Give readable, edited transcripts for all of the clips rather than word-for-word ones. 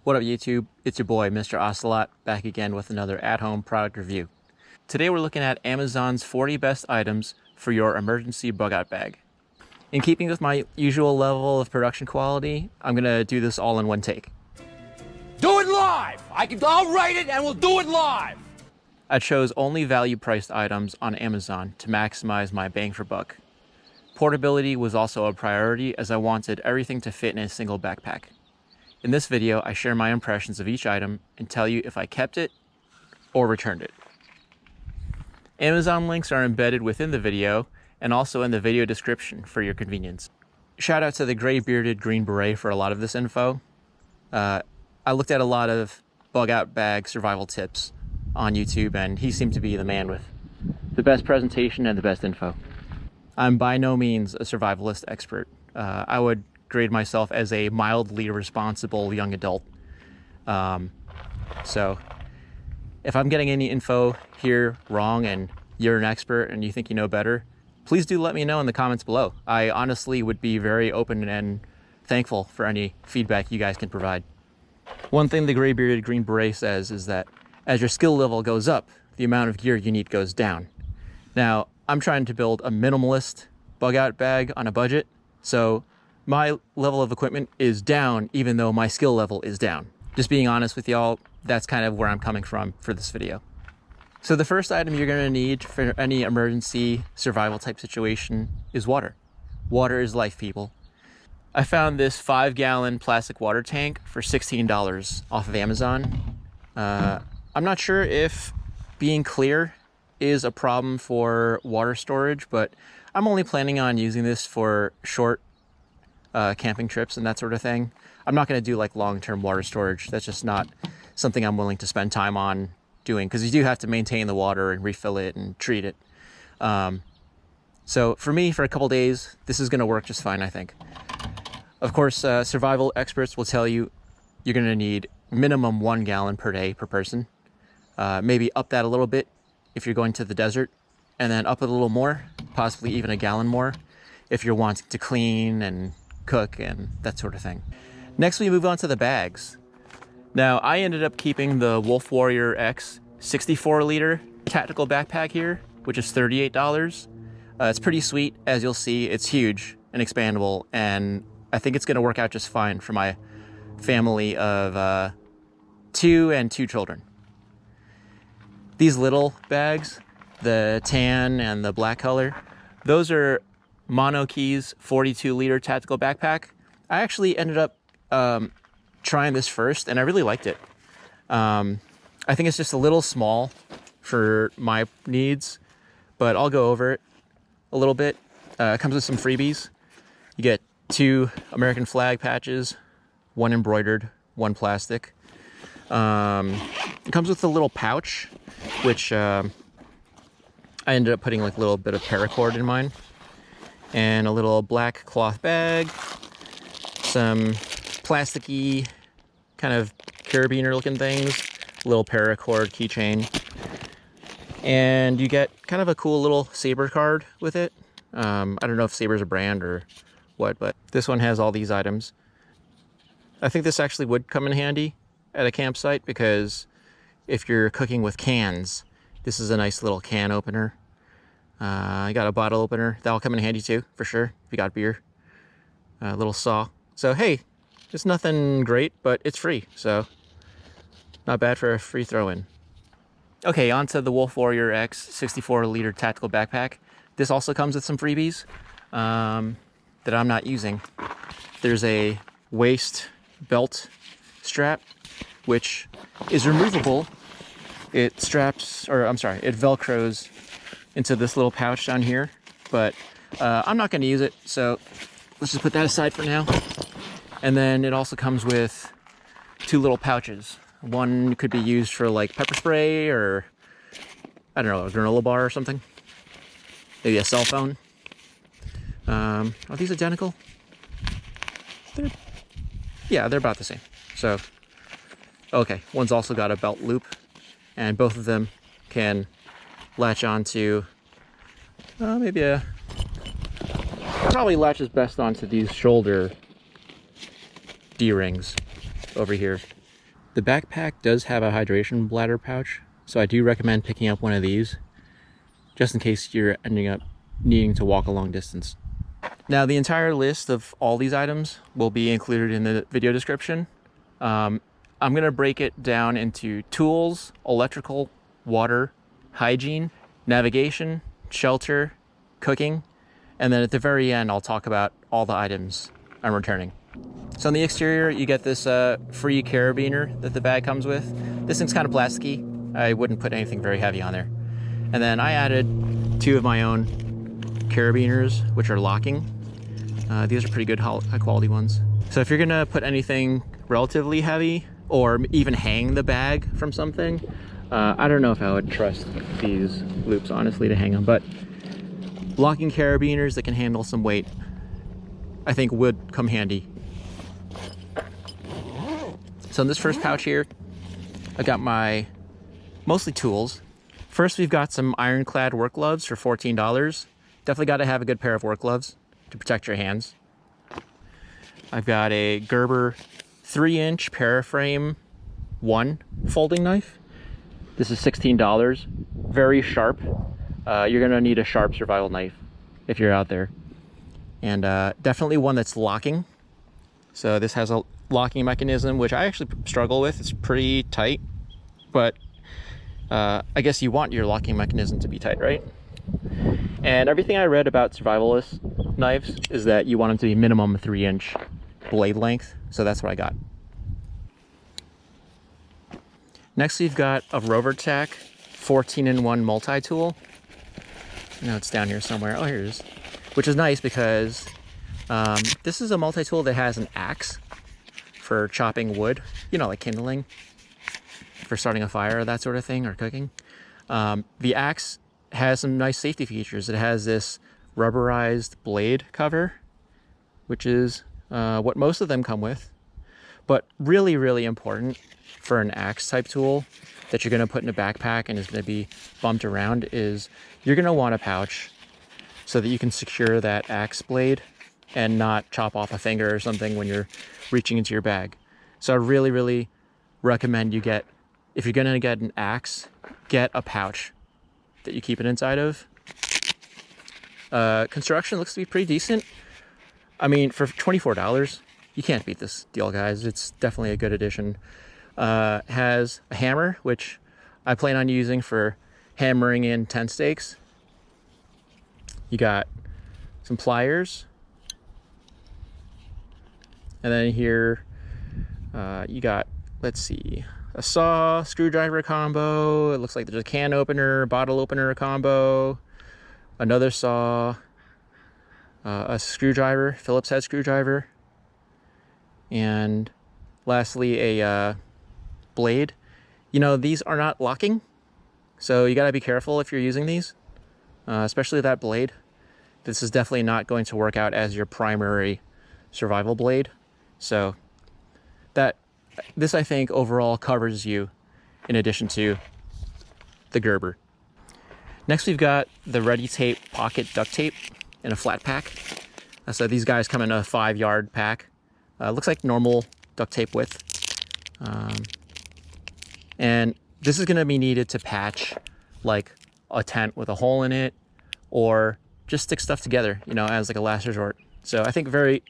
What up YouTube? It's your boy Mr. Ocelot back again with another at-home product review. Today we're looking at Amazon's 40 best items for your emergency bug-out bag. In keeping with my usual level of production quality, I'm gonna do this all in one take. Do it live! I'll write it and we'll do it live! I chose only value-priced items on Amazon to maximize my bang for buck. Portability was also a priority as I wanted everything to fit in a single backpack. In this video, I share my impressions of each item and tell you if I kept it or returned it. Amazon links are embedded within the video and also in the video description for your convenience. Shout out to the Grey-Bearded Green Beret for a lot of this info. I looked at a lot of bug-out bag survival tips on YouTube and he seemed to be the man with the best presentation and the best info. I'm by no means a survivalist expert. I would grade myself as a mildly responsible young adult. So if I'm getting any info here wrong and you're an expert and you think you know better, please do let me know in the comments below. I honestly would be very open and thankful for any feedback you guys can provide. One thing the Grey-Bearded Green Beret says is that as your skill level goes up, the amount of gear you need goes down. Now, I'm trying to build a minimalist bug-out bag on a budget, so my level of equipment is down even though my skill level is down. Just being honest with y'all, that's kind of where I'm coming from for this video. So the first item you're gonna need for any emergency survival type situation is water. Water is life, people. I found this 5-gallon plastic water tank for $16 off of Amazon. I'm not sure if being clear is a problem for water storage, but I'm only planning on using this for short camping trips and that sort of thing. I'm not going to do like long-term water storage. That's just not something I'm willing to spend time on doing because you do have to maintain the water and refill it and treat it. So for me, for a couple days, this is going to work just fine, I think. Of course, survival experts will tell you you're going to need minimum 1 gallon per day per person. Maybe up that a little bit if you're going to the desert, and then up it a little more, possibly even a gallon more if you're wanting to clean and cook and that sort of thing. Next, we move on to the bags. Now, I ended up keeping the Wolf Warrior X 64-liter tactical backpack here, which is $38. It's pretty sweet, as you'll see. It's huge and expandable, and I think it's going to work out just fine for my family of 2 and 2 children. These little bags, the tan and the black color, those are Monokeys 42-liter tactical backpack. I actually ended up trying this first and I really liked it. I think it's just a little small for my needs, but I'll go over it a little bit. It comes with some freebies. You get 2 American flag patches, 1 embroidered, 1 plastic. It comes with a little pouch, which I ended up putting like a little bit of paracord in mine, and a little black cloth bag, some plasticky kind of carabiner looking things, little paracord keychain, and you get kind of a cool little Saber card with it. I don't know if Saber's a brand or what, but this one has all these items. I think this actually would come in handy at a campsite because if you're cooking with cans, this is a nice little can opener. I got a bottle opener. That'll come in handy too, for sure, if you got beer. A little saw. So hey, it's nothing great, but it's free, so not bad for a free throw-in. Okay, on to the Wolf Warrior X 64-liter tactical backpack. This also comes with some freebies that I'm not using. There's a waist belt strap, which is removable. It straps, or I'm sorry, it Velcros into this little pouch down here, but I'm not going to use it, so let's just put that aside for now. And then it also comes with 2 little pouches. One could be used for like pepper spray or, I don't know, a granola bar or something. Maybe a cell phone. Are these identical? Yeah, they're about the same. So, okay, one's also got a belt loop, and both of them can latch onto maybe probably latches best onto these shoulder D-rings over here. The backpack does have a hydration bladder pouch, so I do recommend picking up one of these, just in case you're ending up needing to walk a long distance. Now, the entire list of all these items will be included in the video description. I'm going to break it down into tools, electrical, water, hygiene, navigation, shelter, cooking, and then at the very end I'll talk about all the items I'm returning. So on the exterior you get this free carabiner that the bag comes with. This thing's kind of plasticky. I wouldn't put anything very heavy on there. And then I added 2 of my own carabiners, which are locking. These are pretty good high quality ones. So if you're gonna put anything relatively heavy or even hang the bag from something, I don't know if I would trust these loops honestly to hang them, but locking carabiners that can handle some weight I think would come handy. So in this first pouch here I got my mostly tools. First we've got some Ironclad work gloves for $14. Definitely got to have a good pair of work gloves to protect your hands. I've got a Gerber 3-inch Paraframe 1 folding knife. This is $16. Very sharp. You're gonna need a sharp survival knife if you're out there. And definitely one that's locking. So this has a locking mechanism, which I actually struggle with. It's pretty tight, but I guess you want your locking mechanism to be tight, right? And everything I read about survivalist knives is that you want them to be minimum 3-inch blade length. So that's what I got. Next, we've got a RoverTac 14-in-1 multi-tool. No, it's down here somewhere. Oh, here it is. Which is nice because this is a multi-tool that has an axe for chopping wood, you know, like kindling, for starting a fire, that sort of thing, or cooking. The axe has some nice safety features. It has this rubberized blade cover, which is what most of them come with. But really, really important for an axe type tool that you're going to put in a backpack and is going to be bumped around is you're going to want a pouch so that you can secure that axe blade and not chop off a finger or something when you're reaching into your bag. So I really, really recommend you get, if you're going to get an axe, get a pouch that you keep it inside of. Construction looks to be pretty decent. I mean, for $24, you can't beat this deal, guys. It's definitely a good addition. Has a hammer, which I plan on using for hammering in tent stakes. You got some pliers. And then here, you got, let's see, a saw, screwdriver combo. It looks like there's a can opener, bottle opener combo, another saw, a screwdriver, Phillips head screwdriver, and lastly a blade. You know, these are not locking, so you gotta be careful if you're using these, especially that blade. This is definitely not going to work out as your primary survival blade. So this I think overall covers you in addition to the Gerber. Next we've got the RediTape pocket duct tape in a flat pack. So these guys come in a 5-yard pack. Looks like normal duct tape width. And this is gonna be needed to patch like a tent with a hole in it, or just stick stuff together, you know, as like a last resort. So I think very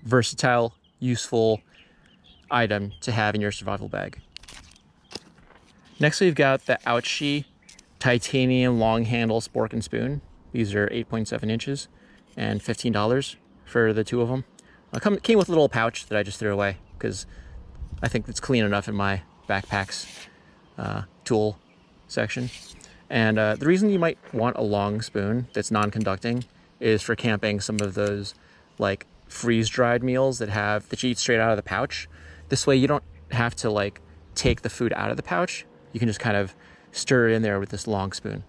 versatile, useful item to have in your survival bag. Next we've got the Outxe titanium long handle spork and spoon. These are 8.7 inches and $15 for the 2 of them. Came with a little pouch that I just threw away because I think it's clean enough in my backpack's tool section. And the reason you might want a long spoon that's non-conducting is for camping some of those like freeze-dried meals that you eat straight out of the pouch. This way you don't have to like take the food out of the pouch. You can just kind of stir it in there with this long spoon.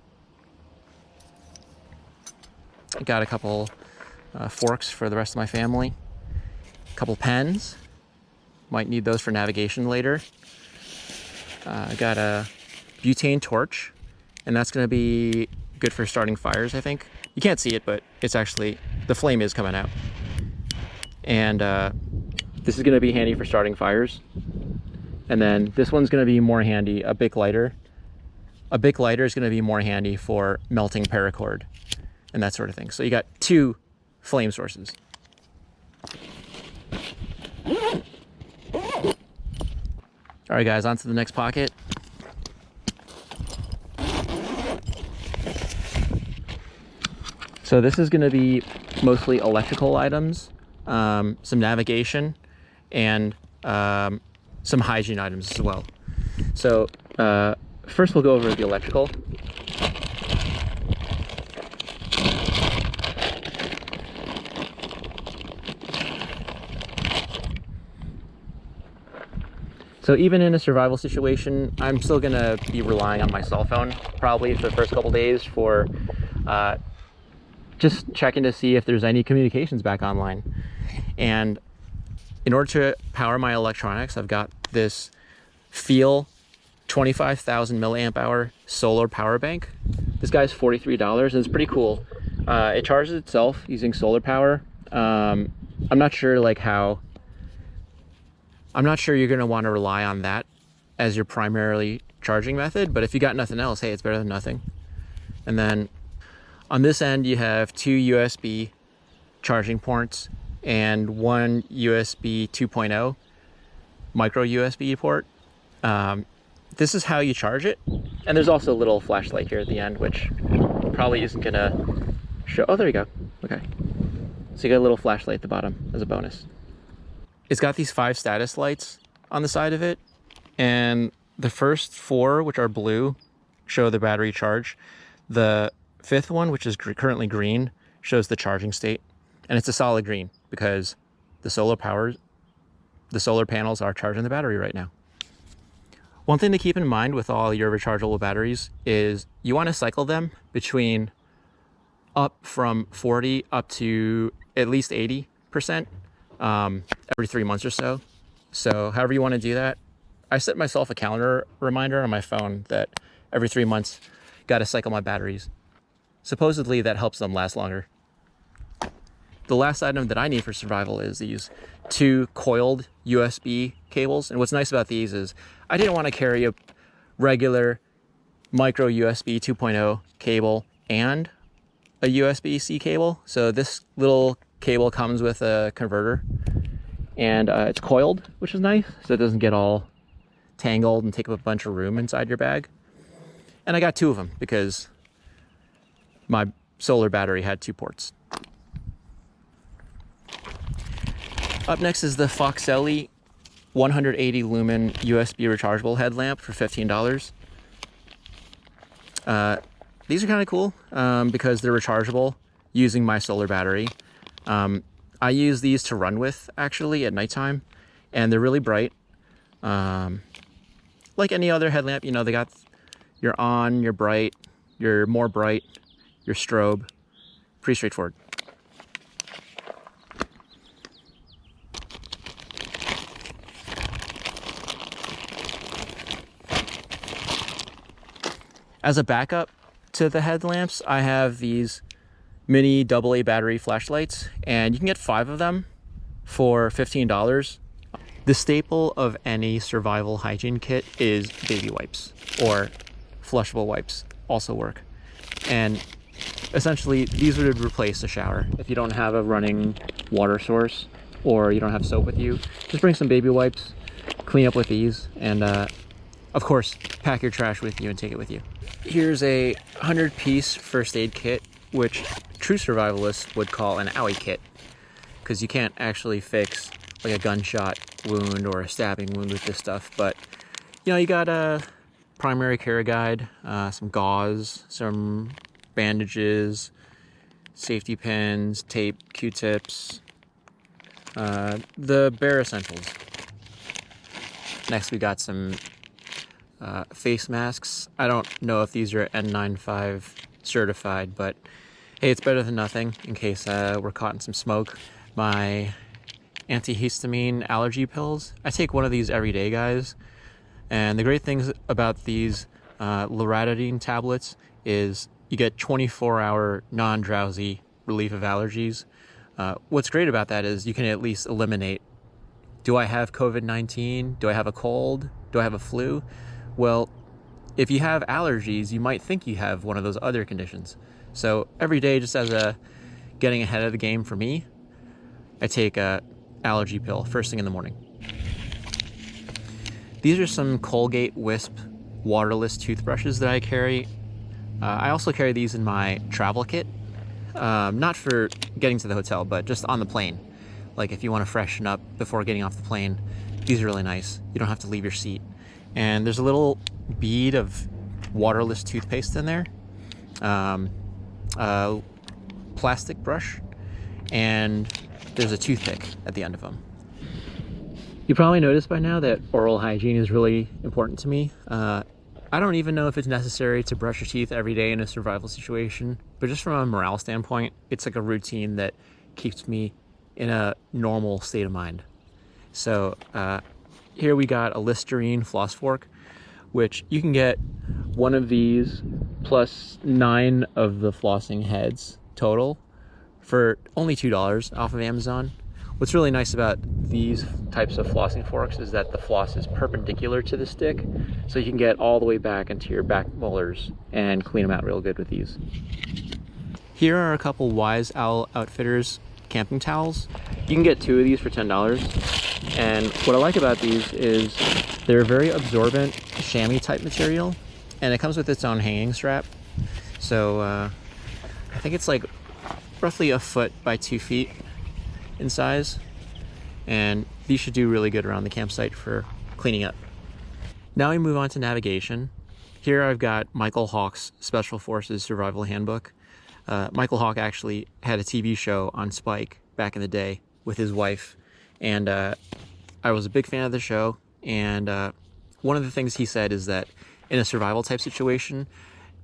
I got a couple forks for the rest of my family. A couple pens. Might need those for navigation later. I got a butane torch, and that's going to be good for starting fires, I think. You can't see it, but it's actually, the flame is coming out. And this is going to be handy for starting fires. And then this one's going to be more handy, a Bic lighter. A Bic lighter is going to be more handy for melting paracord and that sort of thing. So you got 2 flame sources. All right, guys, on to the next pocket. So this is going to be mostly electrical items, some navigation, and some hygiene items as well. So first we'll go over the electrical. So even in a survival situation, I'm still gonna be relying on my cell phone probably for the first couple days for just checking to see if there's any communications back online. And in order to power my electronics, I've got this Feel 25,000 milliamp hour solar power bank. This guy's $43 and it's pretty cool. It charges itself using solar power. I'm not sure I'm not sure you're going to want to rely on that as your primarily charging method, but if you got nothing else, hey, it's better than nothing. And then on this end, you have 2 USB charging ports and 1 USB 2.0 micro USB port. This is how you charge it. And there's also a little flashlight here at the end, which probably isn't going to show. Oh, there you go. Okay. So you got a little flashlight at the bottom as a bonus. It's got these 5 status lights on the side of it, and the first 4, which are blue, show the battery charge. The 5th one, which is currently green, shows the charging state, and it's a solid green because the solar panels are charging the battery right now. One thing to keep in mind with all your rechargeable batteries is you want to cycle them between up from 40 up to at least 80%. Every 3 months or so. So however you want to do that, I set myself a calendar reminder on my phone that every 3 months, got to cycle my batteries. Supposedly that helps them last longer. The last item that I need for survival is these 2 coiled USB cables. And what's nice about these is I didn't want to carry a regular micro USB 2.0 cable and a USB-C cable. So this little cable comes with a converter, and it's coiled, which is nice, so it doesn't get all tangled and take up a bunch of room inside your bag. And I got 2 of them because my solar battery had 2 ports. Up next is the Foxelli 180 lumen USB rechargeable headlamp for $15. These are kind of cool because they're rechargeable using my solar battery. I use these to run with actually at nighttime, and they're really bright. Like any other headlamp, you know, they got your on, your bright, your more bright, your strobe. Pretty straightforward. As a backup to the headlamps, I have these mini AA battery flashlights, and you can get 5 of them for $15. The staple of any survival hygiene kit is baby wipes, or flushable wipes also work. And essentially these would replace a shower. If you don't have a running water source or you don't have soap with you, just bring some baby wipes, clean up with these, and of course pack your trash with you and take it with you. Here's a 100-piece first aid kit, which true survivalists would call an owie kit, because you can't actually fix like a gunshot wound or a stabbing wound with this stuff. But you know, you got a primary care guide, some gauze, some bandages, safety pins, tape, Q-tips, the bare essentials. Next we got some face masks. I don't know if these are N95 certified, but hey, it's better than nothing in case we're caught in some smoke. My antihistamine allergy pills. I take one of these every day, guys. And the great things about these Loratadine tablets is you get 24-hour non-drowsy relief of allergies. What's great about that is you can at least eliminate do I have COVID-19? Do I have a cold? Do I have a flu? Well, if you have allergies, you might think you have one of those other conditions. So every day, just as a getting ahead of the game for me, I take a allergy pill first thing in the morning. These are some Colgate Wisp waterless toothbrushes that I carry. I also carry these in my travel kit, not for getting to the hotel, but just on the plane. Like if you want to freshen up before getting off the plane, these are really nice. You don't have to leave your seat. And there's a little bead of waterless toothpaste in there, a plastic brush, and there's a toothpick at the end of them. You probably noticed by now that oral hygiene is really important to me. I don't even know if it's necessary to brush your teeth every day in a survival situation, but just from a morale standpoint, it's like a routine that keeps me in a normal state of mind. So here we got a Listerine floss fork, which you can get one of these plus 9 of the flossing heads total for only $2 off of Amazon. What's really nice about these types of flossing forks is that the floss is perpendicular to the stick, so you can get all the way back into your back molars and clean them out real good with these. Here are a couple Wise Owl Outfitters camping towels. You can get 2 of these for $10. And what I like about these is they're very absorbent chamois type material, and it comes with its own hanging strap. So I think it's like roughly a foot by 2 feet in size, and these should do really good around the campsite for cleaning up. Now we move on to navigation. Here I've got Michael Hawke's Special Forces Survival Handbook. Michael Hawke actually had a TV show on Spike back in the day with his wife, and I was a big fan of the show. And one of the things he said is that in a survival type situation,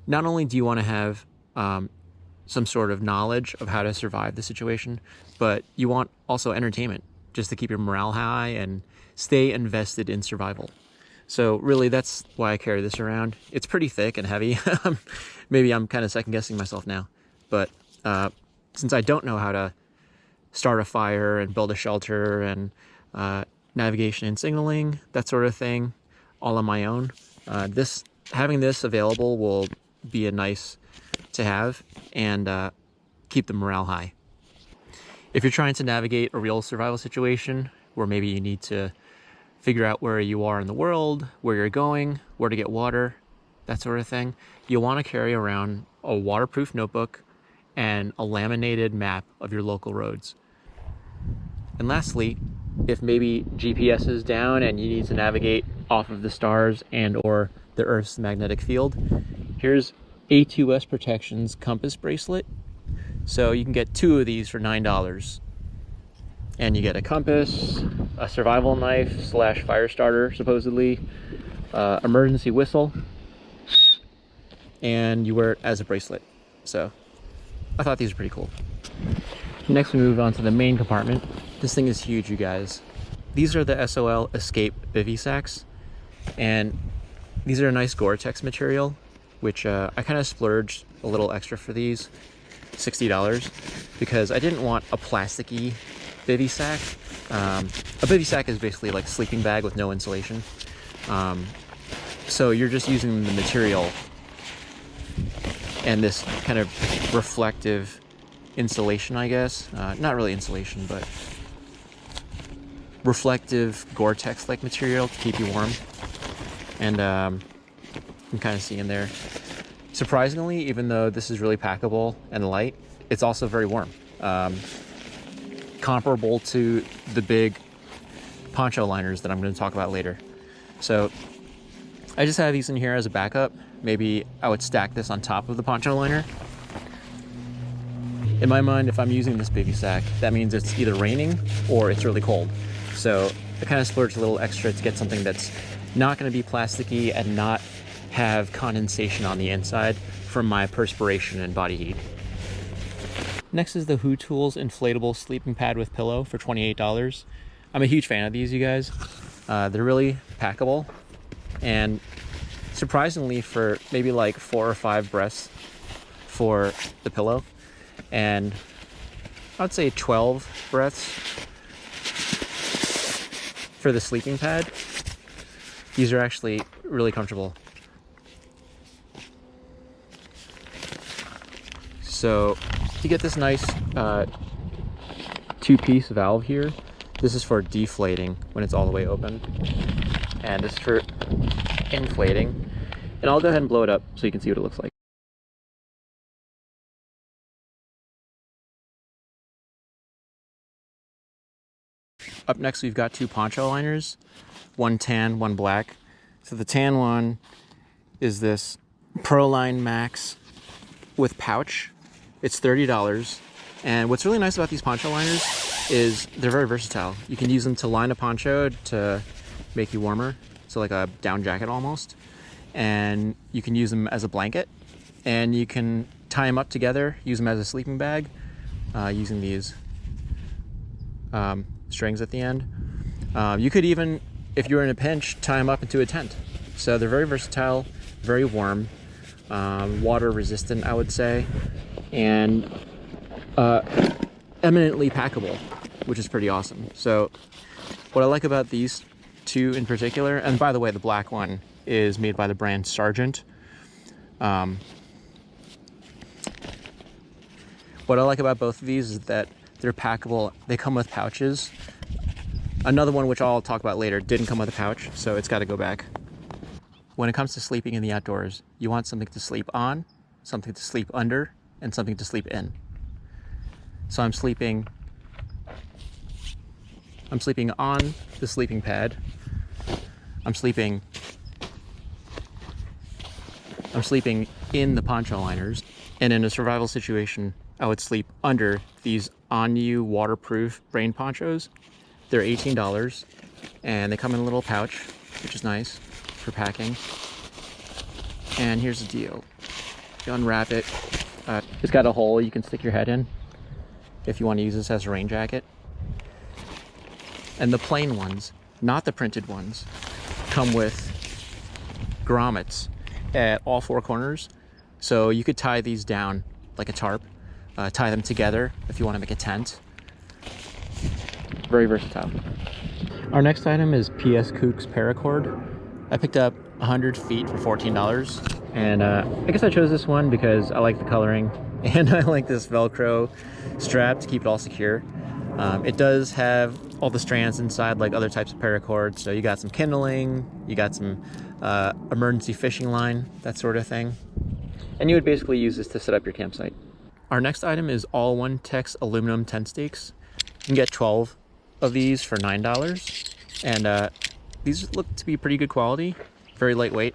not only do you want to have some sort of knowledge of how to survive the situation, but you want also entertainment, just to keep your morale high and stay invested in survival. So really, that's why I carry this around. It's pretty thick and heavy. Maybe I'm kind of second guessing myself now, but since I don't know how to start a fire and build a shelter and navigation and signaling, that sort of thing, all on my own, having this available will be a nice to have and keep the morale high. If you're trying to navigate a real survival situation where maybe you need to figure out where you are in the world, where you're going, where to get water, that sort of thing, you'll want to carry around a waterproof notebook and a laminated map of your local roads. And lastly, if maybe GPS is down and you need to navigate off of the stars and or the Earth's magnetic field, here's A2S Protection's Compass Bracelet. So you can get 2 of these for $9. And you get a compass, a survival knife / fire starter, supposedly, emergency whistle, and you wear it as a bracelet. So I thought these were pretty cool. Next we move on to the main compartment. This thing is huge, you guys. These are the SOL Escape bivvy sacks, and these are a nice Gore-Tex material, which I kind of splurged a little extra for these, $60, because I didn't want a plasticky bivvy sack. A bivvy sack is basically like a sleeping bag with no insulation. So you're just using the material and this kind of reflective insulation, I guess. Not really insulation, but reflective Gore-Tex like material to keep you warm. And you can kind of see in there. Surprisingly, even though this is really packable and light, it's also very warm. Comparable to the big poncho liners that I'm going to talk about later. So I just have these in here as a backup. Maybe I would stack this on top of the poncho liner. In my mind, if I'm using this bivvy sack, that means it's either raining or it's really cold. So I kind of splurged a little extra to get something that's not going to be plasticky and not have condensation on the inside from my perspiration and body heat. Next is the HuTools inflatable sleeping pad with pillow for $28. I'm a huge fan of these, you guys. They're really packable, and surprisingly for maybe like 4 or 5 breaths for the pillow, and I'd say 12 breaths for the sleeping pad, these are actually really comfortable. So to get this nice two-piece valve here, this is for deflating when it's all the way open, and this is for inflating. And I'll go ahead and blow it up so you can see what it looks like. Up next, we've got two poncho liners, one tan, one black. So the tan one is this Proline Max with pouch. It's $30. And what's really nice about these poncho liners is they're very versatile. You can use them to line a poncho to make you warmer. So like a down jacket almost. And you can use them as a blanket, and you can tie them up together, use them as a sleeping bag, using these strings at the end. You could even, if you're in a pinch, tie them up into a tent. So they're very versatile, very warm, water resistant, I would say, and eminently packable, which is pretty awesome. So what I like about these two in particular, and by the way, the black one is made by the brand Sargent. What I like about both of these is that they're packable. They come with pouches. Another one, which I'll talk about later, didn't come with a pouch, so it's got to go back. When it comes to sleeping in the outdoors, you want something to sleep on, something to sleep under, and something to sleep in. So I'm sleeping on the sleeping pad. I'm sleeping in the poncho liners, and in a survival situation, I would sleep under these On-You waterproof rain ponchos. They're $18, and they come in a little pouch, which is nice for packing. And here's the deal. You unwrap it. It's got a hole you can stick your head in if you want to use this as a rain jacket. And the plain ones, not the printed ones, come with grommets at all four corners. So you could tie these down like a tarp, tie them together if you want to make a tent. Very versatile. Our next item is PS Kook's paracord. I picked up 100 feet for $14, and I guess I chose this one because I like the coloring and I like this Velcro strap to keep it all secure. It does have all the strands inside like other types of paracord, so you got some kindling, you got some emergency fishing line, that sort of thing. And you would basically use this to set up your campsite. Our next item is All One Tex aluminum tent stakes. You can get 12 of these for $9, and these look to be pretty good quality, very lightweight.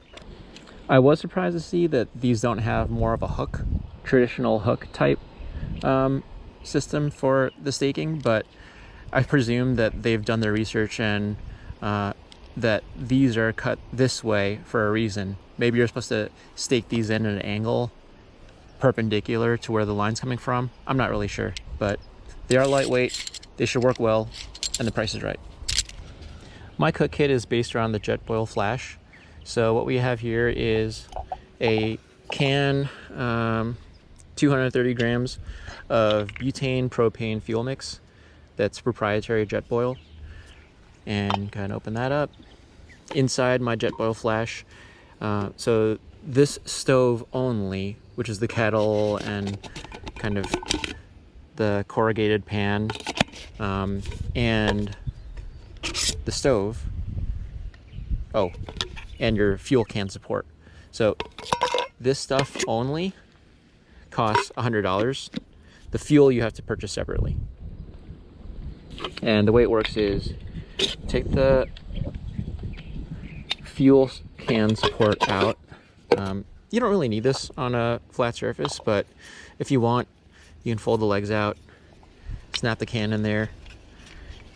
I was surprised to see that these don't have more of a hook, traditional hook type system for the staking, but I presume that they've done their research and that these are cut this way for a reason. Maybe you're supposed to stake these in at an angle perpendicular to where the line's coming from. I'm not really sure, but they are lightweight, they should work well, and the price is right. My cook kit is based around the Jetboil Flash. So what we have here is a can, 230 grams of butane propane fuel mix that's proprietary Jetboil. And kind of open that up. Inside my Jetboil Flash, so this stove only, which is the kettle and kind of the corrugated pan, and the stove, and your fuel can support. So this stuff only costs $100. The fuel you have to purchase separately. And the way it works is take the fuel can support out. You don't really need this on a flat surface, but if you want, you can fold the legs out, snap the can in there,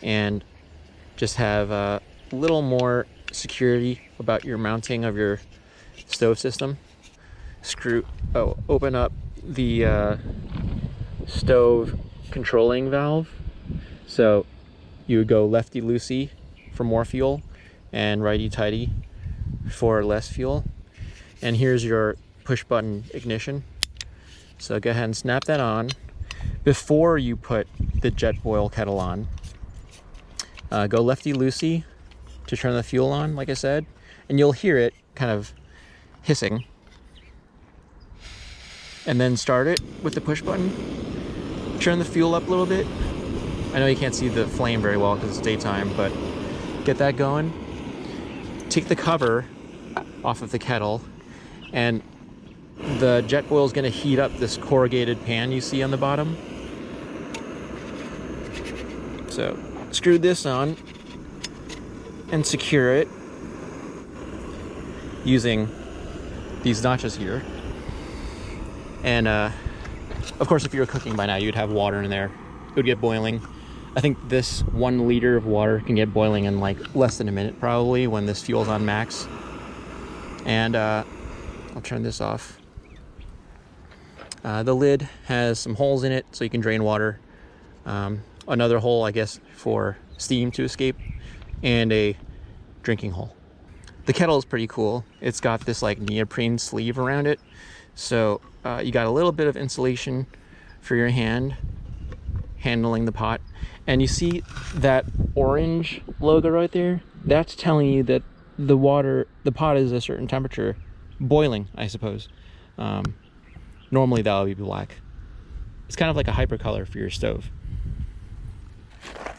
and just have a little more security about your mounting of your stove system. Open up the stove controlling valve. So you would go lefty-loosey for more fuel and righty-tighty for less fuel. And here's your push button ignition. So go ahead and snap that on before you put the Jetboil kettle on. Go lefty-loosey to turn the fuel on, like I said, and you'll hear it kind of hissing. And then start it with the push button. Turn the fuel up a little bit. I know you can't see the flame very well because it's daytime, but get that going. Take the cover off of the kettle, and the Jetboil is going to heat up this corrugated pan you see on the bottom. So screw this on and secure it using these notches here. And of course, if you were cooking by now, you'd have water in there. It would get boiling. I think this 1 liter of water can get boiling in like less than a minute probably when this fuel's on max. And I'll turn this off. The lid has some holes in it so you can drain water. Another hole, I guess, for steam to escape, and a drinking hole. The kettle is pretty cool. It's got this like neoprene sleeve around it. So you got a little bit of insulation for your hand handling the pot. And you see that orange logo right there? That's telling you that the pot is a certain temperature, boiling, I suppose. Normally that would be black. It's kind of like a hypercolor for your stove.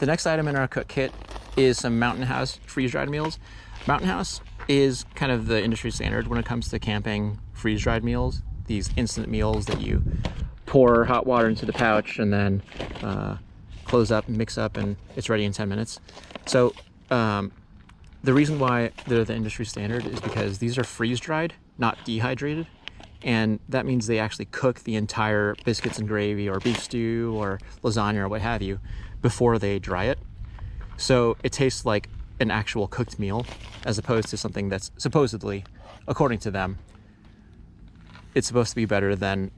The next item in our cook kit is some Mountain House freeze-dried meals. Mountain House is kind of the industry standard when it comes to camping freeze-dried meals. These instant meals that you pour hot water into the pouch and then close up, mix up, and it's ready in 10 minutes. So the reason why they're the industry standard is because these are freeze-dried, not dehydrated. And that means they actually cook the entire biscuits and gravy or beef stew or lasagna or what have you before they dry it. So it tastes like an actual cooked meal as opposed to something that's supposedly, according to them, it's supposed to be better than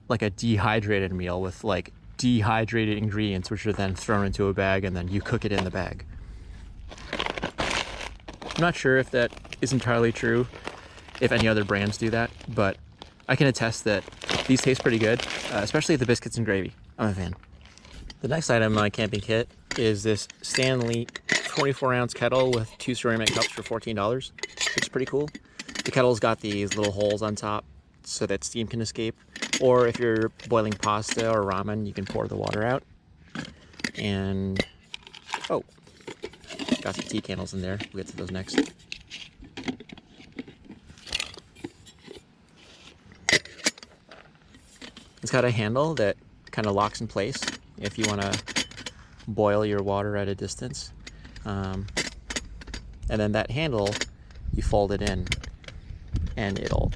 like a dehydrated meal with like dehydrated ingredients, which are then thrown into a bag and then you cook it in the bag. I'm not sure if that is entirely true, if any other brands do that, but I can attest that these taste pretty good, especially the biscuits and gravy. I'm a fan. The next item in my camping kit is this Stanley 24-ounce kettle with 2 ceramic cups for $14, which is pretty cool. The kettle's got these little holes on top so that steam can escape, or if you're boiling pasta or ramen, you can pour the water out. And oh, got some tea candles in there. We'll get to those next. It's got a handle that kind of locks in place if you want to boil your water at a distance. And then that handle, you fold it in and it'll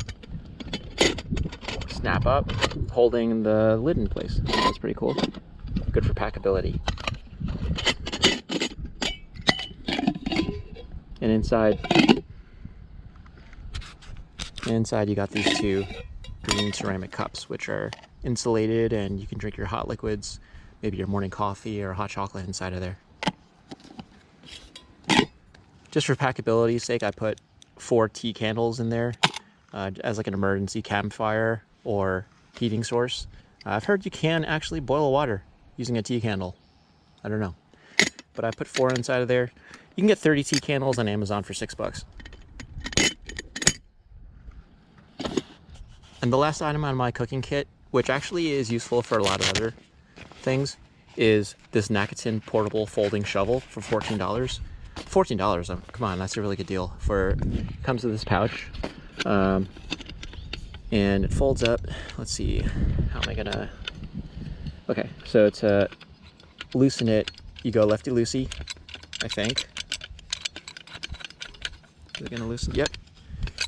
snap up, holding the lid in place. That's pretty cool. Good for packability. And inside you got these 2 green ceramic cups, which are insulated, and you can drink your hot liquids, maybe your morning coffee or hot chocolate inside of there. Just for packability's sake, I put 4 tea candles in there as like an emergency campfire or heating source. I've heard you can actually boil water using a tea candle. I don't know, but I put 4 inside of there. You can get 30 tea candles on Amazon for $6. And the last item on my cooking kit, which actually is useful for a lot of other things, is this Nakatan portable folding shovel for $14. $14, come on, that's a really good deal. It comes with this pouch, and it folds up. Let's see, how am I gonna? Okay, so to loosen it, you go lefty-loosey, I think. Is it gonna loosen? Yep.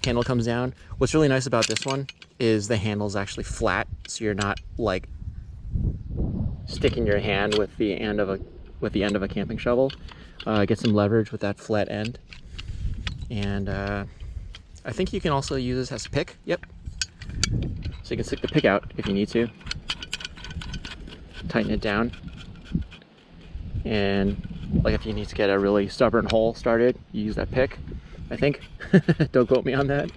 Handle comes down. What's really nice about this one is the handle's actually flat, so you're not like sticking your hand with the end of a camping shovel. Get some leverage with that flat end. And I think you can also use this as a pick. Yep. So you can stick the pick out if you need to. Tighten it down. And like if you need to get a really stubborn hole started, you use that pick, I think. Don't quote me on that.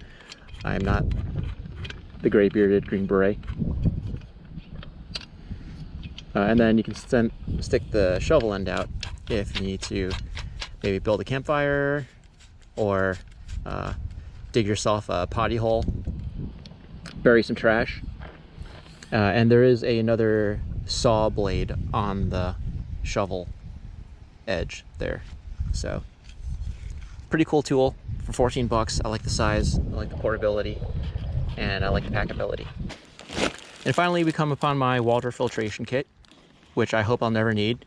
I'm not the Grey-Bearded Green Beret. And then you can stick the shovel end out if you need to maybe build a campfire or dig yourself a potty hole, bury some trash. And there is another saw blade on the shovel edge there. So pretty cool tool for 14 bucks. I like the size, I like the portability, and I like the packability. And finally, we come upon my water filtration kit, which I hope I'll never need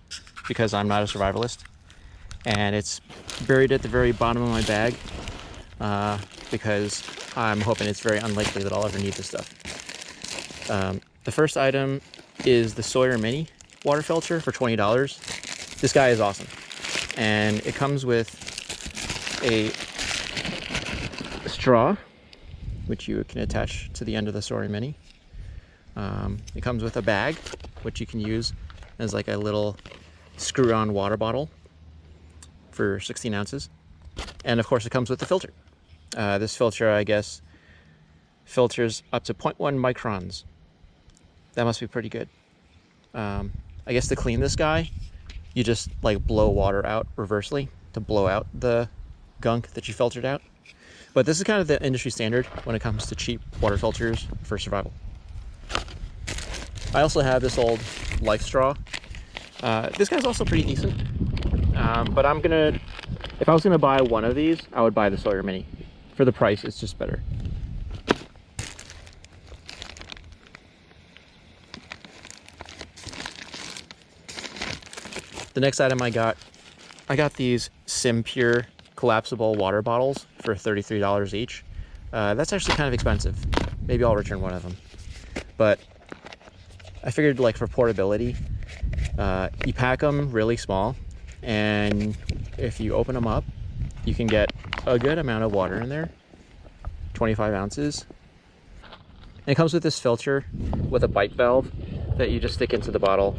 because I'm not a survivalist. And it's buried at the very bottom of my bag because I'm hoping it's very unlikely that I'll ever need this stuff. The first item is the Sawyer Mini Water Filter for $20. This guy is awesome. And it comes with a straw, which you can attach to the end of the Sawyer Mini. It comes with a bag, which you can use as like a little screw-on water bottle for 16 ounces. And of course it comes with the filter. This filter, I guess, filters up to 0.1 microns. That must be pretty good. I guess to clean this guy, you just like blow water out reversely to blow out the gunk that you filtered out. But this is kind of the industry standard when it comes to cheap water filters for survival. I also have this old Life straw. This guy's also pretty decent. But if I was gonna buy one of these, I would buy the Sawyer Mini. For the price, it's just better. The next item I got these SimPure collapsible water bottles for $33 each. That's actually kind of expensive. Maybe I'll return one of them. But I figured, like, for portability, you pack them really small, and if you open them up, you can get a good amount of water in there, 25 ounces. And it comes with this filter with a bite valve that you just stick into the bottle,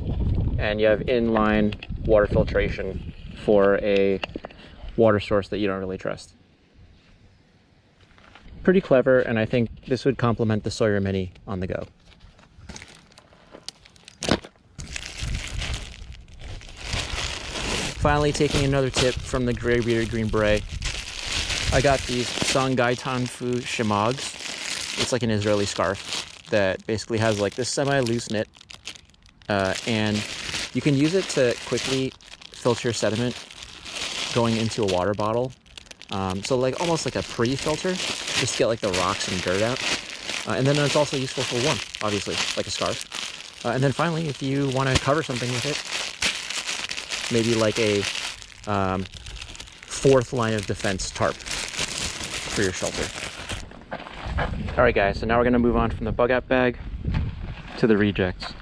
and you have inline water filtration for a water source that you don't really trust. Pretty clever, and I think this would complement the Sawyer Mini on the go. Finally, taking another tip from the Grey-Bearded Green Beret, I got these Sangaitianfu Shemaghs. It's like an Israeli scarf that basically has like this semi-loose knit, and you can use it to quickly filter sediment going into a water bottle. So like almost like a pre-filter, just to get like the rocks and dirt out. And then it's also useful for warmth, obviously, like a scarf. And then finally, if you want to cover something with it, maybe like a fourth line of defense tarp for your shelter. All right, guys, so now we're going to move on from the Bugout bag to the rejects.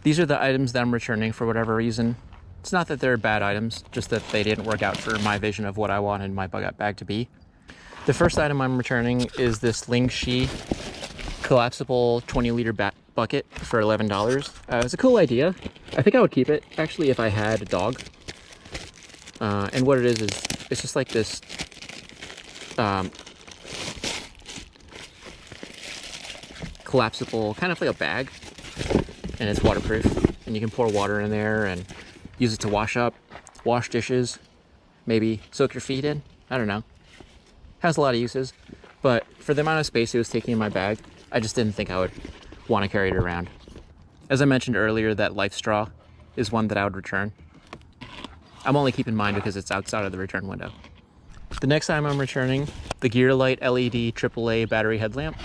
These are the items that I'm returning for whatever reason. It's not that they're bad items, just that they didn't work out for my vision of what I wanted my Bugout bag to be. The first item I'm returning is this Lingxi collapsible 20-liter bucket for $11. It's a cool idea. I think I would keep it, actually, if I had a dog. And what it is it's just like this collapsible, kind of like a bag, and it's waterproof, and you can pour water in there and use it to wash dishes, maybe soak your feet in. I don't know. Has a lot of uses, but for the amount of space it was taking in my bag, I just didn't think I would want to carry it around. As I mentioned earlier, that Life straw is one that I would return. I'm only keeping mine because it's outside of the return window. The next time I'm returning, the GearLight LED AAA battery headlamp.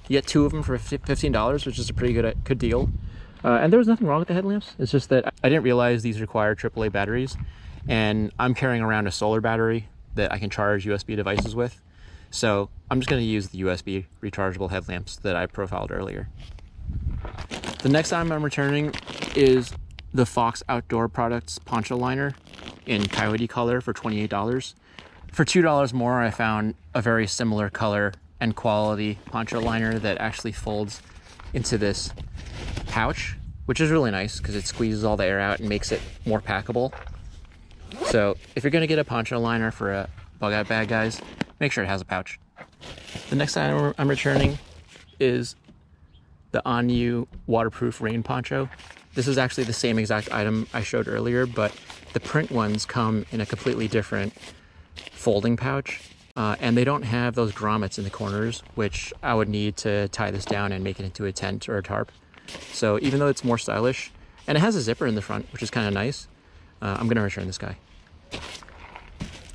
You get 2 of them for $15, which is a pretty good deal. And there was nothing wrong with the headlamps. It's just that I didn't realize these require AAA batteries, and I'm carrying around a solar battery that I can charge USB devices with. So I'm just going to use the USB rechargeable headlamps that I profiled earlier. The next item I'm returning is the Fox Outdoor Products poncho liner in coyote color for $28. For $2 more, I found a very similar color and quality poncho liner that actually folds into this pouch, which is really nice because it squeezes all the air out and makes it more packable. So if you're going to get a poncho liner for a Bugout bag, guys, make sure it has a pouch. The next item I'm returning is the On You waterproof rain poncho. This is actually the same exact item I showed earlier, but the print ones come in a completely different folding pouch, and they don't have those grommets in the corners, which I would need to tie this down and make it into a tent or a tarp. So even though it's more stylish, and it has a zipper in the front, which is kind of nice, I'm going to return this guy.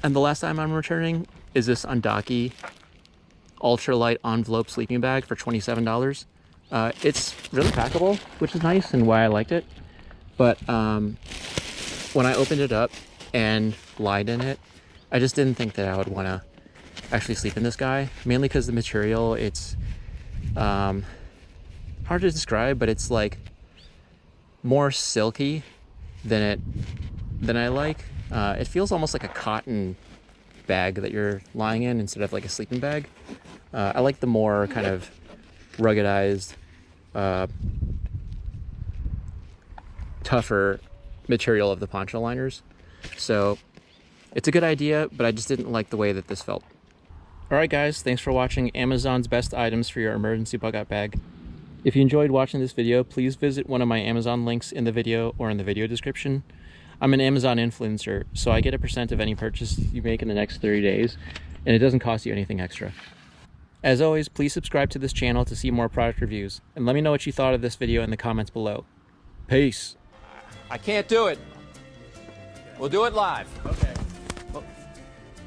And the last time I'm returning is this Undaki Ultralight envelope sleeping bag for $27. It's really packable, which is nice and why I liked it. But when I opened it up and lied in it, I just didn't think that I would want to actually sleep in this guy, mainly because the material, it's hard to describe, but it's like more silky than I like. It feels almost like a cotton bag that you're lying in instead of like a sleeping bag. I like the more kind of ruggedized, tougher material of the poncho liners. So it's a good idea, but I just didn't like the way that this felt. All right, guys, thanks for watching Amazon's best items for your emergency bug out bag. If you enjoyed watching this video, please visit one of my Amazon links in the video or in the video description. I'm an Amazon influencer, so I get a % of any purchase you make in the next 30 days, and it doesn't cost you anything extra. As always, please subscribe to this channel to see more product reviews, and let me know what you thought of this video in the comments below. Peace. I can't do it. We'll do it live. Okay.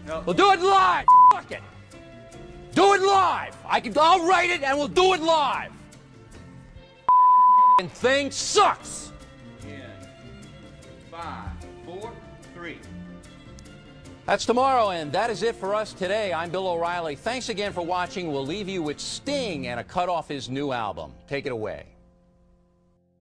No. We'll do it live. Fuck it. Do it live. I'll write it and we'll do it live. And thing sucks. In 5, 4, 3. That's tomorrow, and that is it for us today. I'm Bill O'Reilly. Thanks again for watching. We'll leave you with Sting and a cut off his new album. Take it away.